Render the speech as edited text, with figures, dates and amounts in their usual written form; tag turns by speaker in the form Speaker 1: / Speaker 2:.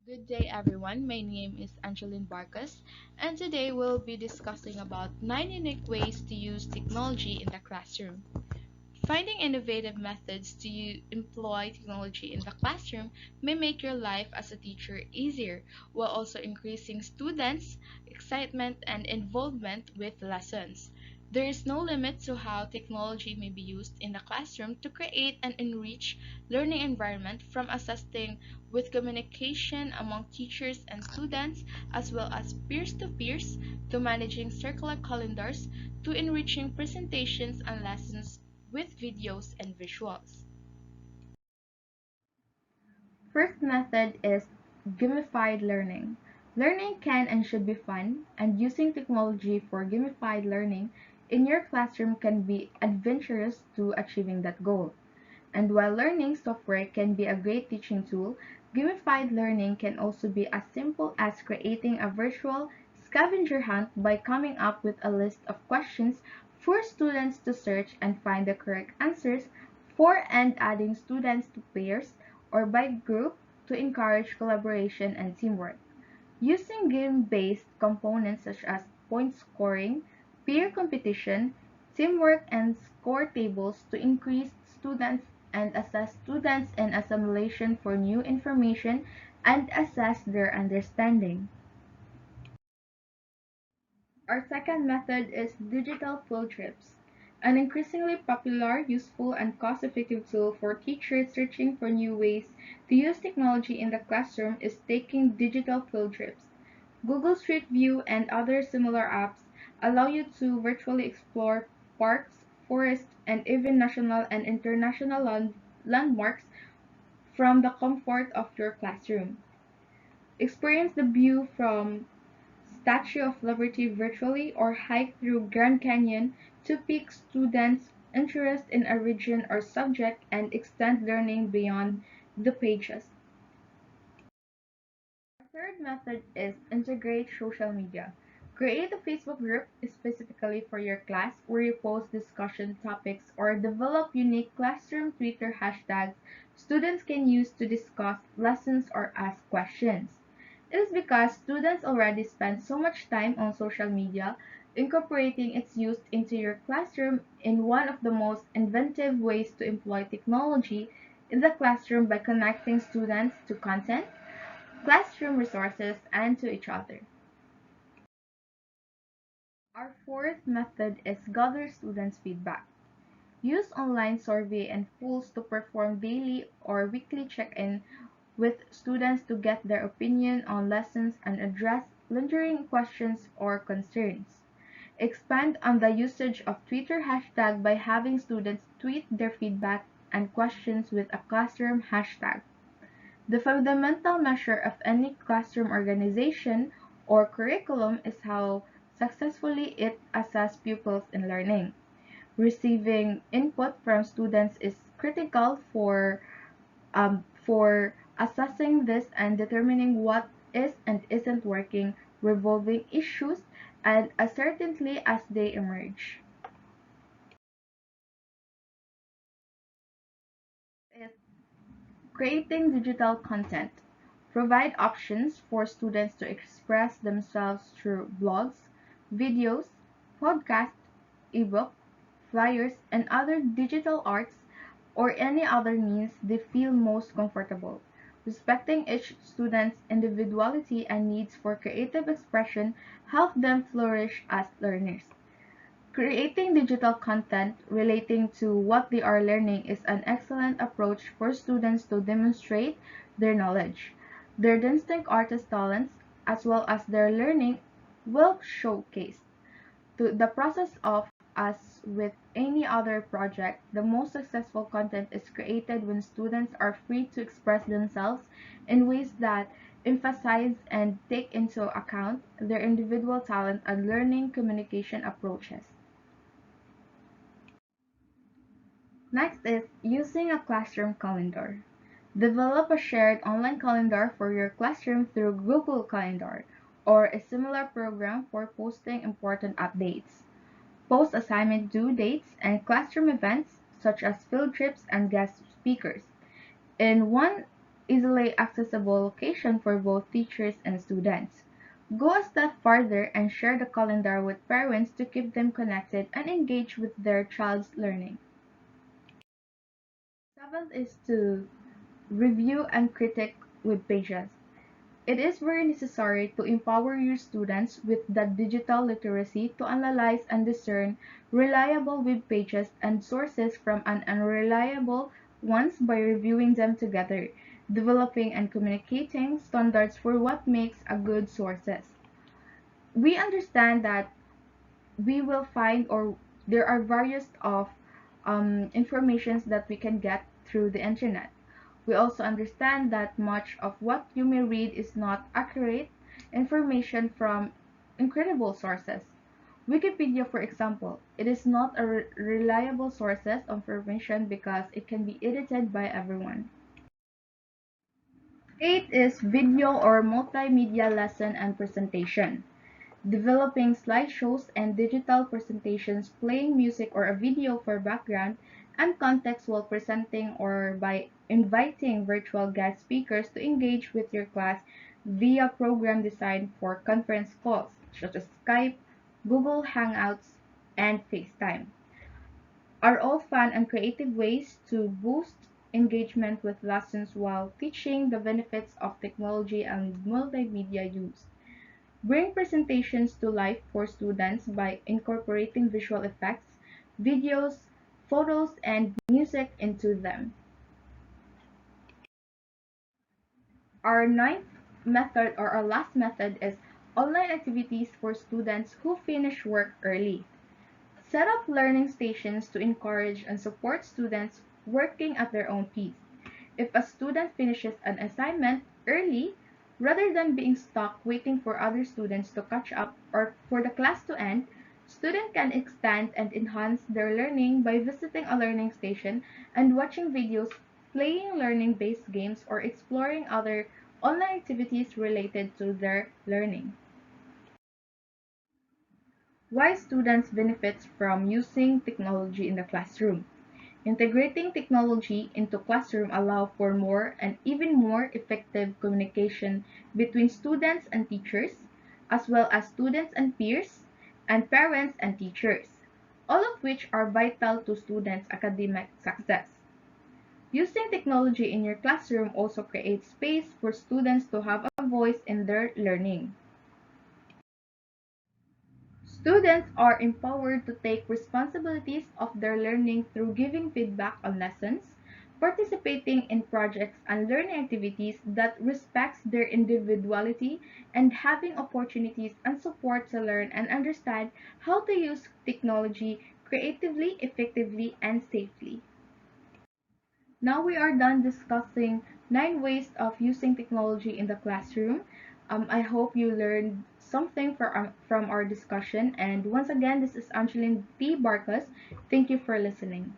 Speaker 1: Good day everyone, my name is Angeline Barcos and today we'll be discussing about 9 unique ways to use technology in the classroom. Finding innovative methods to employ technology in the classroom may make your life as a teacher easier while also increasing students' excitement and involvement with lessons. There is no limit to how technology may be used in the classroom to create an enriched learning environment, from assisting with communication among teachers and students as well as peers to peers, to managing circular calendars, to enriching presentations and lessons with videos and visuals.
Speaker 2: First method is gamified learning. Learning can and should be fun, and using technology for gamified learning in your classroom can be adventurous to achieving that goal. And while learning software can be a great teaching tool, gamified learning can also be as simple as creating a virtual scavenger hunt by coming up with a list of questions for students to search and find the correct answers for, and adding students to pairs or by group to encourage collaboration and teamwork. Using game-based components such as point scoring, peer competition, teamwork, and score tables to increase students and assess students in assimilation for new information and assess their understanding. Our second method is digital field trips, an increasingly popular, useful, and cost-effective tool for teachers searching for new ways to use technology in the classroom is taking digital field trips. Google Street View and other similar apps allow you to virtually explore parks, forests, and even national and international landmarks from the comfort of your classroom. Experience the view from Statue of Liberty virtually or hike through Grand Canyon to pique students' interest in a region or subject and extend learning beyond the pages. The third method is integrate social media. Create a Facebook group specifically for your class where you post discussion topics or develop unique classroom Twitter hashtags students can use to discuss lessons or ask questions. It is because students already spend so much time on social media, incorporating its use into your classroom in one of the most inventive ways to employ technology in the classroom by connecting students to content, classroom resources, and to each other. Our fourth method is gather students' feedback. Use online survey and polls to perform daily or weekly check-in with students to get their opinion on lessons and address lingering questions or concerns. Expand on the usage of Twitter hashtag by having students tweet their feedback and questions with a classroom hashtag. The fundamental measure of any classroom organization or curriculum is how successfully it assesses pupils in learning. Receiving input from students is critical for assessing this and determining what is and isn't working, resolving issues, and certainly as they emerge. Is creating digital content. Provide options for students to express themselves through blogs, videos, podcasts, ebook, flyers, and other digital arts or any other means they feel most comfortable. Respecting each student's individuality and needs for creative expression help them flourish as learners. Creating digital content relating to what they are learning is an excellent approach for students to demonstrate their knowledge. Their distinct artist talents, as well as their learning, will showcase. The process of, as with any other project, the most successful content is created when students are free to express themselves in ways that emphasize and take into account their individual talent and learning communication approaches. Next is using a classroom calendar. Develop a shared online calendar for your classroom through Google Calendar or a similar program for posting important updates. Post assignment due dates and classroom events such as field trips and guest speakers in one easily accessible location for both teachers and students. Go a step farther and share the calendar with parents to keep them connected and engaged with their child's learning. Seventh is to review and critique with patience. It is very necessary to empower your students with the digital literacy to analyze and discern reliable web pages and sources from an unreliable ones by reviewing them together, developing and communicating standards for what makes a good sources. We understand that we will find or there are various of informations that we can get through the internet. We also understand that much of what you may read is not accurate information from incredible sources. Wikipedia, for example, it is not a reliable source of information because it can be edited by everyone. 8 is video or multimedia lesson and presentation. Developing slideshows and digital presentations, playing music or a video for background and context while presenting, or by inviting virtual guest speakers to engage with your class via program designed for conference calls such as Skype, Google Hangouts, and FaceTime, are all fun and creative ways to boost engagement with lessons while teaching the benefits of technology and multimedia use. Bring presentations to life for students by incorporating visual effects, videos, photos, and music into them. Our ninth method or our last method is online activities for students who finish work early. Set up learning stations to encourage and support students working at their own pace. If a student finishes an assignment early, rather than being stuck waiting for other students to catch up or for the class to end, students can extend and enhance their learning by visiting a learning station and watching videos, playing learning-based games, or exploring other online activities related to their learning. Why students benefit from using technology in the classroom. Integrating technology into classroom allow for more and even more effective communication between students and teachers, as well as students and peers, and parents and teachers, all of which are vital to students' academic success. Using technology in your classroom also creates space for students to have a voice in their learning. Students are empowered to take responsibilities of their learning through giving feedback on lessons, participating in projects and learning activities that respects their individuality, and having opportunities and support to learn and understand how to use technology creatively, effectively, and safely. Now we are done discussing 9 ways of using technology in the classroom. I hope you learned something from our discussion. And once again, this is Angeline P. Barcos. Thank you for listening.